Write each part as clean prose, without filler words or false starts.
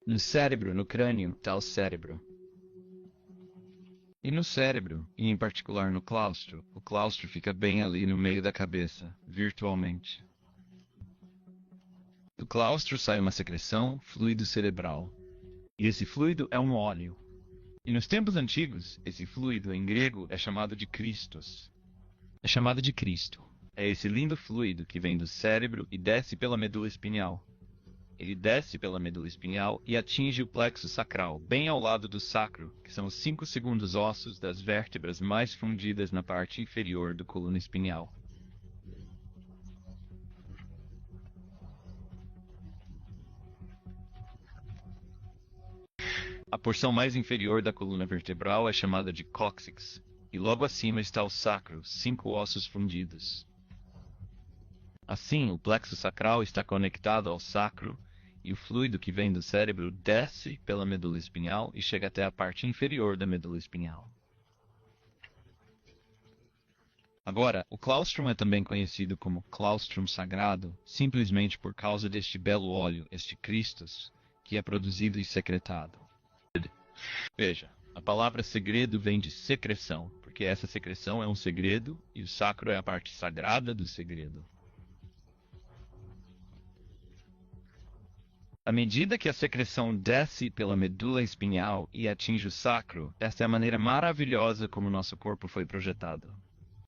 No cérebro, no crânio, está o cérebro. E no cérebro, e em particular no claustro, o claustro fica bem ali no meio da cabeça, virtualmente. Do claustro sai uma secreção, fluido cerebral. E esse fluido é um óleo. E nos tempos antigos, esse fluido em grego é chamado de Christos. É chamado de Cristo. É esse lindo fluido que vem do cérebro e desce pela medula espinhal. Ele desce pela medula espinhal e atinge o plexo sacral, bem ao lado do sacro, que são os 5 segundos ossos das vértebras mais fundidas na parte inferior do coluna espinhal. A porção mais inferior da coluna vertebral é chamada de cóccix, e logo acima está o sacro, 5 ossos fundidos. Assim, o plexo sacral está conectado ao sacro, e o fluido que vem do cérebro desce pela medula espinhal e chega até a parte inferior da medula espinhal. Agora, o claustrum é também conhecido como claustrum sagrado, simplesmente por causa deste belo óleo, este Christus, que é produzido e secretado. Veja, a palavra segredo vem de secreção, porque essa secreção é um segredo e o sacro é a parte sagrada do segredo. À medida que a secreção desce pela medula espinhal e atinge o sacro, esta é a maneira maravilhosa como nosso corpo foi projetado.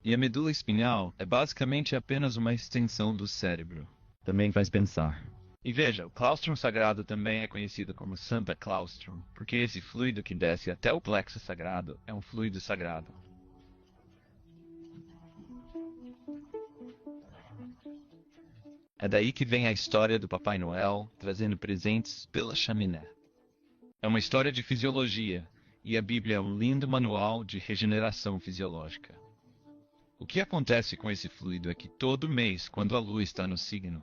E a medula espinhal é basicamente apenas uma extensão do cérebro. Também faz pensar. E veja, o claustrum sagrado também é conhecido como Santa Claustrum, porque esse fluido que desce até o plexo sagrado é um fluido sagrado. É daí que vem a história do Papai Noel trazendo presentes pela chaminé. É uma história de fisiologia, e a Bíblia é um lindo manual de regeneração fisiológica. O que acontece com esse fluido é que todo mês, quando a lua está no signo,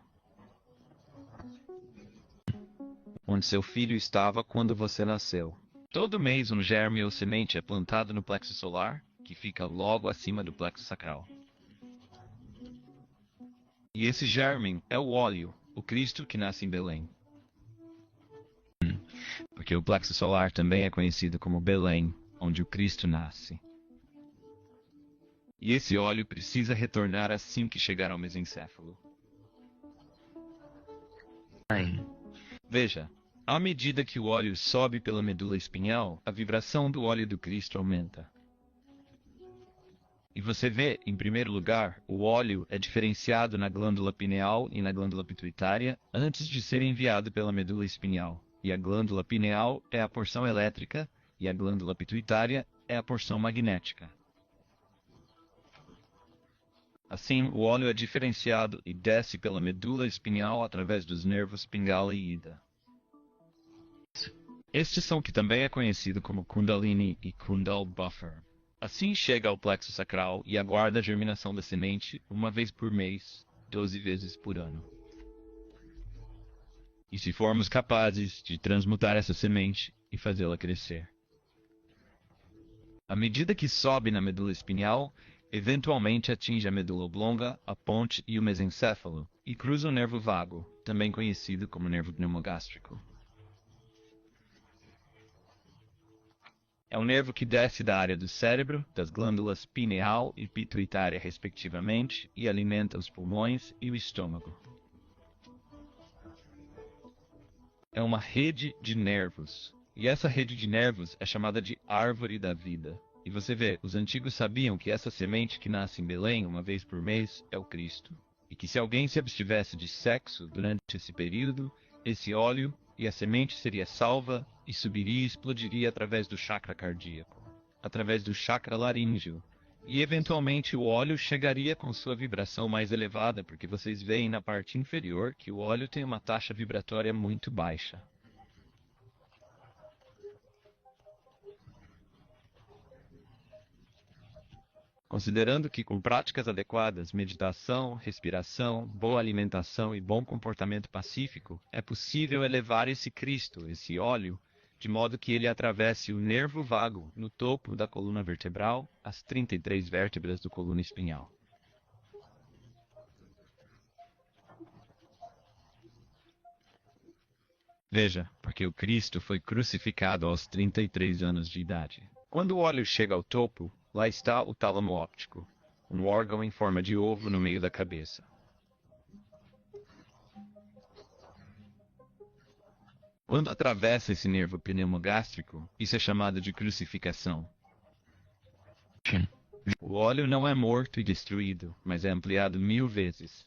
onde seu filho estava quando você nasceu, todo mês um germe ou semente é plantado no plexo solar, que fica logo acima do plexo sacral. E esse germe é o óleo, o Cristo que nasce em Belém. Porque o plexo solar também é conhecido como Belém, onde o Cristo nasce. E esse óleo precisa retornar assim que chegar ao mesencéfalo. Veja, à medida que o óleo sobe pela medula espinhal, a vibração do óleo do Cristo aumenta. E você vê, em primeiro lugar, o óleo é diferenciado na glândula pineal e na glândula pituitária antes de ser enviado pela medula espinhal. E a glândula pineal é a porção elétrica e a glândula pituitária é a porção magnética. Assim, o óleo é diferenciado e desce pela medula espinhal através dos nervos Pingala e Ida. Estes são que também é conhecido como Kundalini e Kundal Buffer. Assim chega ao plexo sacral e aguarda a germinação da semente uma vez por mês, 12 vezes por ano. E se formos capazes de transmutar essa semente e fazê-la crescer. À medida que sobe na medula espinhal, eventualmente atinge a medula oblonga, a ponte e o mesencéfalo, e cruza o nervo vago, também conhecido como nervo pneumogástrico. É um nervo que desce da área do cérebro, das glândulas pineal e pituitária respectivamente, e alimenta os pulmões e o estômago. É uma rede de nervos. E essa rede de nervos é chamada de árvore da vida. E você vê, os antigos sabiam que essa semente que nasce em Belém uma vez por mês é o Cristo. E que se alguém se abstivesse de sexo durante esse período, esse óleo e a semente seria salva e subiria e explodiria através do chakra cardíaco, através do chakra laríngeo. E eventualmente o óleo chegaria com sua vibração mais elevada, porque vocês veem na parte inferior que o óleo tem uma taxa vibratória muito baixa. Considerando que com práticas adequadas, meditação, respiração, boa alimentação e bom comportamento pacífico, é possível elevar esse Cristo, esse óleo, de modo que ele atravesse o nervo vago no topo da coluna vertebral, as 33 vértebras do coluna espinhal. Veja, porque o Cristo foi crucificado aos 33 anos de idade. Quando o óleo chega ao topo, lá está o tálamo óptico, um órgão em forma de ovo no meio da cabeça. Quando atravessa esse nervo pneumogástrico, isso é chamado de crucificação. O óleo não é morto e destruído, mas é ampliado 1000 vezes.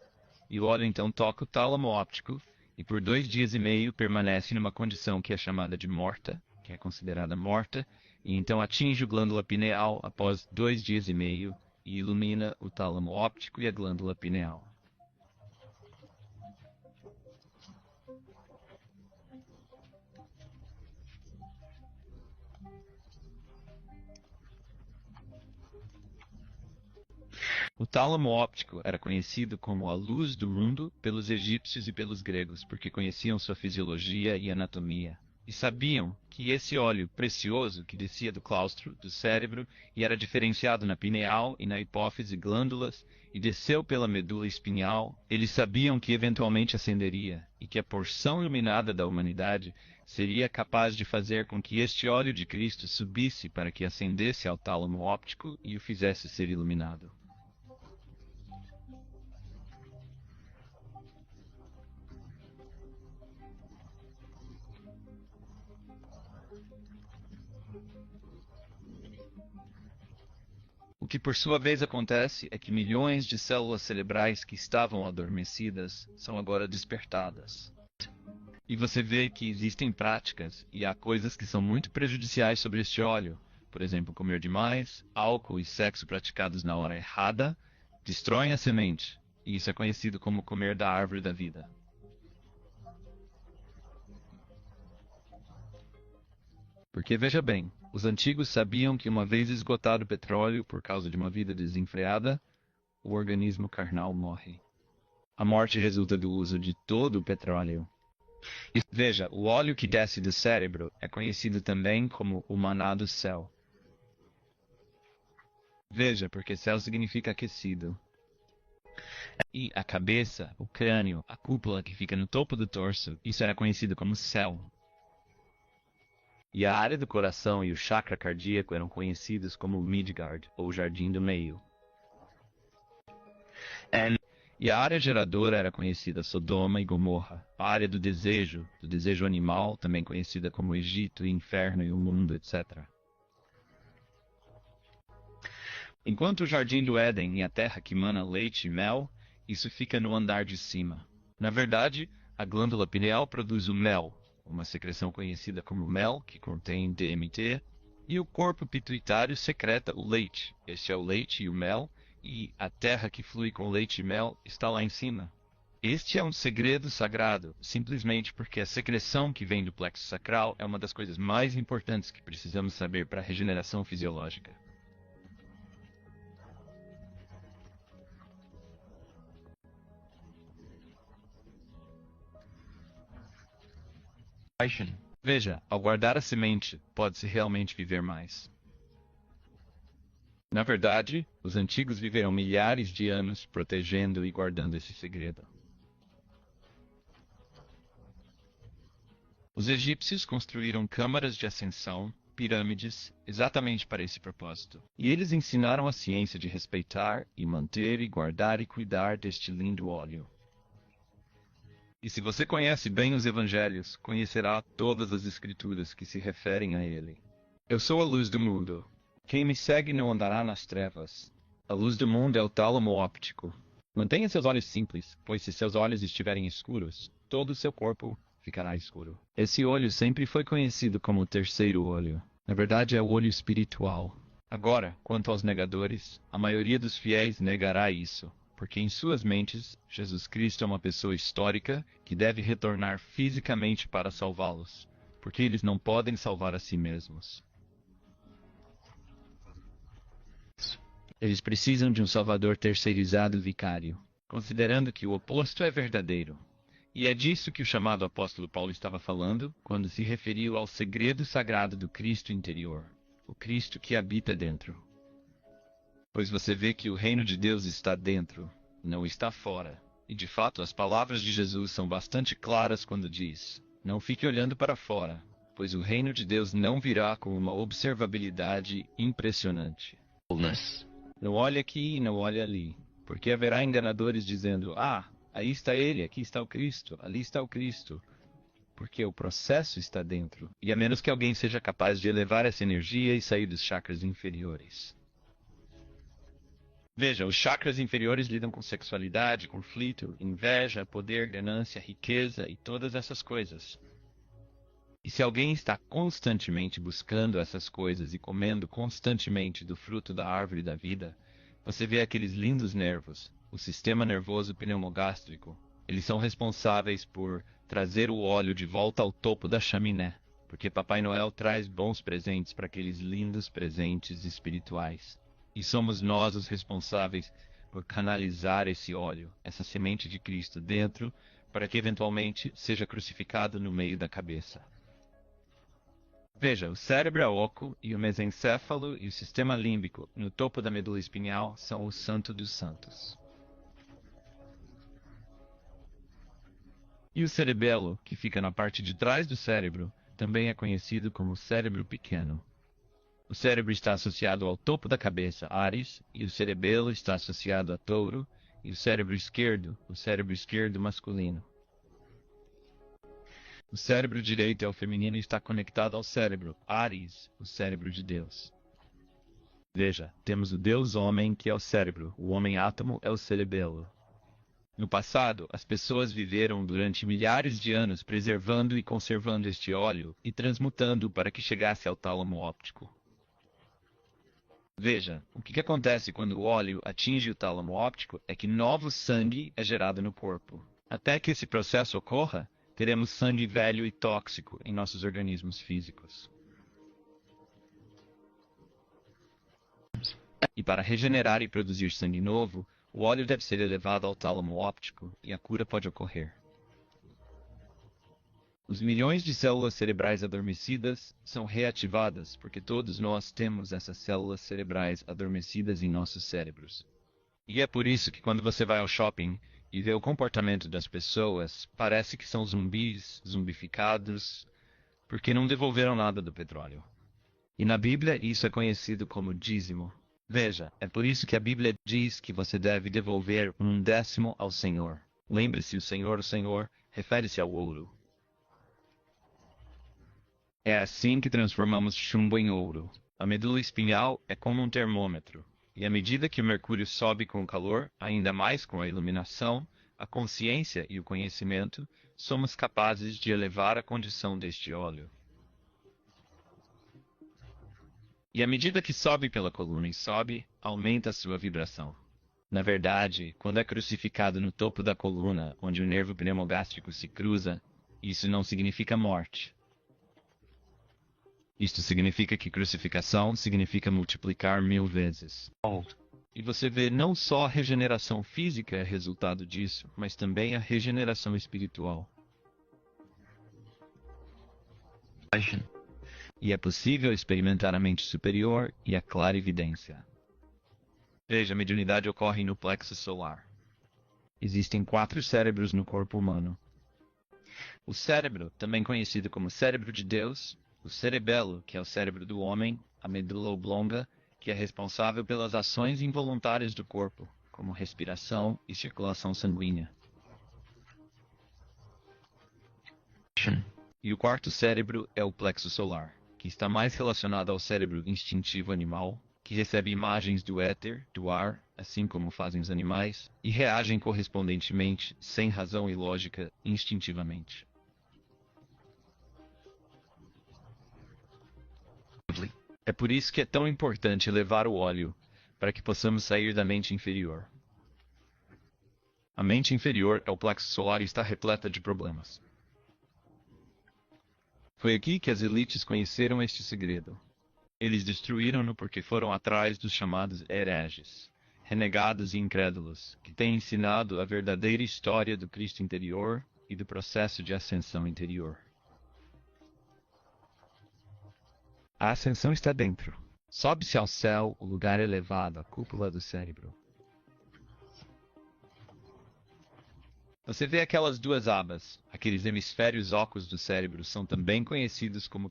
E o óleo então toca o tálamo óptico e por 2 dias e meio permanece numa condição que é chamada de morta, que é considerada morta, e então atinge a glândula pineal após 2 dias e meio e ilumina o tálamo óptico e a glândula pineal. O tálamo óptico era conhecido como a luz do mundo pelos egípcios e pelos gregos, porque conheciam sua fisiologia e anatomia. E sabiam que esse óleo precioso que descia do claustro, do cérebro, e era diferenciado na pineal e na hipófise glândulas, e desceu pela medula espinhal, eles sabiam que eventualmente ascenderia, e que a porção iluminada da humanidade seria capaz de fazer com que este óleo de Cristo subisse para que ascendesse ao tálamo óptico e o fizesse ser iluminado. O que por sua vez acontece é que milhões de células cerebrais que estavam adormecidas são agora despertadas. E você vê que existem práticas e há coisas que são muito prejudiciais sobre este óleo. Por exemplo, comer demais, álcool e sexo praticados na hora errada destroem a semente. E isso é conhecido como comer da árvore da vida. Porque veja bem, os antigos sabiam que uma vez esgotado o petróleo por causa de uma vida desenfreada, o organismo carnal morre. A morte resulta do uso de todo o petróleo. E veja, o óleo que desce do cérebro é conhecido também como o maná do céu. Veja, porque céu significa aquecido. E a cabeça, o crânio, a cúpula que fica no topo do torso, isso era conhecido como céu. E a área do coração e o chakra cardíaco eram conhecidos como Midgard, ou Jardim do Meio. E a área geradora era conhecida Sodoma e Gomorra. A área do desejo animal, também conhecida como Egito, Inferno e o Mundo, etc. Enquanto o Jardim do Éden e a terra que mana leite e mel, isso fica no andar de cima. Na verdade, a glândula pineal produz o mel, uma secreção conhecida como mel, que contém DMT, e o corpo pituitário secreta o leite. Este é o leite e o mel, e a terra que flui com leite e mel está lá em cima. Este é um segredo sagrado, simplesmente porque a secreção que vem do plexo sacral é uma das coisas mais importantes que precisamos saber para a regeneração fisiológica. Veja, ao guardar a semente, pode-se realmente viver mais. Na verdade, os antigos viveram milhares de anos protegendo e guardando esse segredo. Os egípcios construíram câmaras de ascensão, pirâmides, exatamente para esse propósito. E eles ensinaram a ciência de respeitar e manter e guardar e cuidar deste lindo óleo. E se você conhece bem os evangelhos, conhecerá todas as escrituras que se referem a ele. Eu sou a luz do mundo. Quem me segue não andará nas trevas. A luz do mundo é o tálamo óptico. Mantenha seus olhos simples, pois se seus olhos estiverem escuros, todo o seu corpo ficará escuro. Esse olho sempre foi conhecido como o terceiro olho. Na verdade, é o olho espiritual. Agora, quanto aos negadores, a maioria dos fiéis negará isso, porque em suas mentes, Jesus Cristo é uma pessoa histórica que deve retornar fisicamente para salvá-los, porque eles não podem salvar a si mesmos. Eles precisam de um salvador terceirizado vicário, considerando que o oposto é verdadeiro. E é disso que o chamado apóstolo Paulo estava falando quando se referiu ao segredo sagrado do Cristo interior, o Cristo que habita dentro. Pois você vê que o reino de Deus está dentro, não está fora. E de fato as palavras de Jesus são bastante claras quando diz: Não fique olhando para fora, pois o reino de Deus não virá com uma observabilidade impressionante. Não olhe aqui e não olhe ali, porque haverá enganadores dizendo: "Ah, aí está ele, aqui está o Cristo, ali está o Cristo." Porque o processo está dentro, e a menos que alguém seja capaz de elevar essa energia e sair dos chakras inferiores. Veja, os chakras inferiores lidam com sexualidade, conflito, inveja, poder, ganância, riqueza e todas essas coisas. E se alguém está constantemente buscando essas coisas e comendo constantemente do fruto da árvore da vida, você vê aqueles lindos nervos, o sistema nervoso pneumogástrico. Eles são responsáveis por trazer o óleo de volta ao topo da chaminé, porque Papai Noel traz bons presentes para aqueles lindos presentes espirituais. E somos nós os responsáveis por canalizar esse óleo, essa semente de Cristo dentro, para que eventualmente seja crucificado no meio da cabeça. Veja, o cérebro é oco e o mesencéfalo e o sistema límbico no topo da medula espinhal são o santo dos santos. E o cerebelo, que fica na parte de trás do cérebro, também é conhecido como cérebro pequeno. O cérebro está associado ao topo da cabeça, Áries, e o cerebelo está associado a Touro, e o cérebro esquerdo masculino. O cérebro direito é o feminino e está conectado ao cérebro, Áries, o cérebro de Deus. Veja, temos o Deus homem, que é o cérebro, o homem átomo é o cerebelo. No passado, as pessoas viveram durante milhares de anos preservando e conservando este óleo e transmutando para que chegasse ao tálamo óptico. Veja, o que acontece quando o óleo atinge o tálamo óptico é que novo sangue é gerado no corpo. Até que esse processo ocorra, teremos sangue velho e tóxico em nossos organismos físicos. E para regenerar e produzir sangue novo, o óleo deve ser elevado ao tálamo óptico e a cura pode ocorrer. Os milhões de células cerebrais adormecidas são reativadas porque todos nós temos essas células cerebrais adormecidas em nossos cérebros. E é por isso que quando você vai ao shopping e vê o comportamento das pessoas, parece que são zumbis, zumbificados, porque não devolveram nada do petróleo. E na Bíblia isso é conhecido como dízimo. Veja, é por isso que a Bíblia diz que você deve devolver 1/10 ao Senhor. Lembre-se, o Senhor, refere-se ao ouro. É assim que transformamos chumbo em ouro. A medula espinhal é como um termômetro. E à medida que o mercúrio sobe com o calor, ainda mais com a iluminação, a consciência e o conhecimento, somos capazes de elevar a condição deste óleo. E à medida que sobe pela coluna e sobe, aumenta a sua vibração. Na verdade, quando é crucificado no topo da coluna, onde o nervo pneumogástrico se cruza, isso não significa morte. Isto significa que crucificação significa multiplicar 1000 vezes. E você vê não só a regeneração física é resultado disso, mas também a regeneração espiritual. E é possível experimentar a mente superior e a clarividência. Veja, a mediunidade ocorre no plexo solar. Existem 4 cérebros no corpo humano. O cérebro, também conhecido como cérebro de Deus, o cerebelo, que é o cérebro do homem, a medula oblonga, que é responsável pelas ações involuntárias do corpo, como respiração e circulação sanguínea. E o quarto cérebro é o plexo solar, que está mais relacionado ao cérebro instintivo animal, que recebe imagens do éter, do ar, assim como fazem os animais, e reagem correspondentemente, sem razão e lógica, instintivamente. É por isso que é tão importante elevar o óleo, para que possamos sair da mente inferior. A mente inferior é o plexo solar e está repleta de problemas. Foi aqui que as elites conheceram este segredo. Eles destruíram-no porque foram atrás dos chamados hereges, renegados e incrédulos, que têm ensinado a verdadeira história do Cristo interior e do processo de ascensão interior. A ascensão está dentro. Sobe-se ao céu, o lugar elevado, a cúpula do cérebro. Você vê aquelas duas abas. Aqueles hemisférios ocos do cérebro são também conhecidos como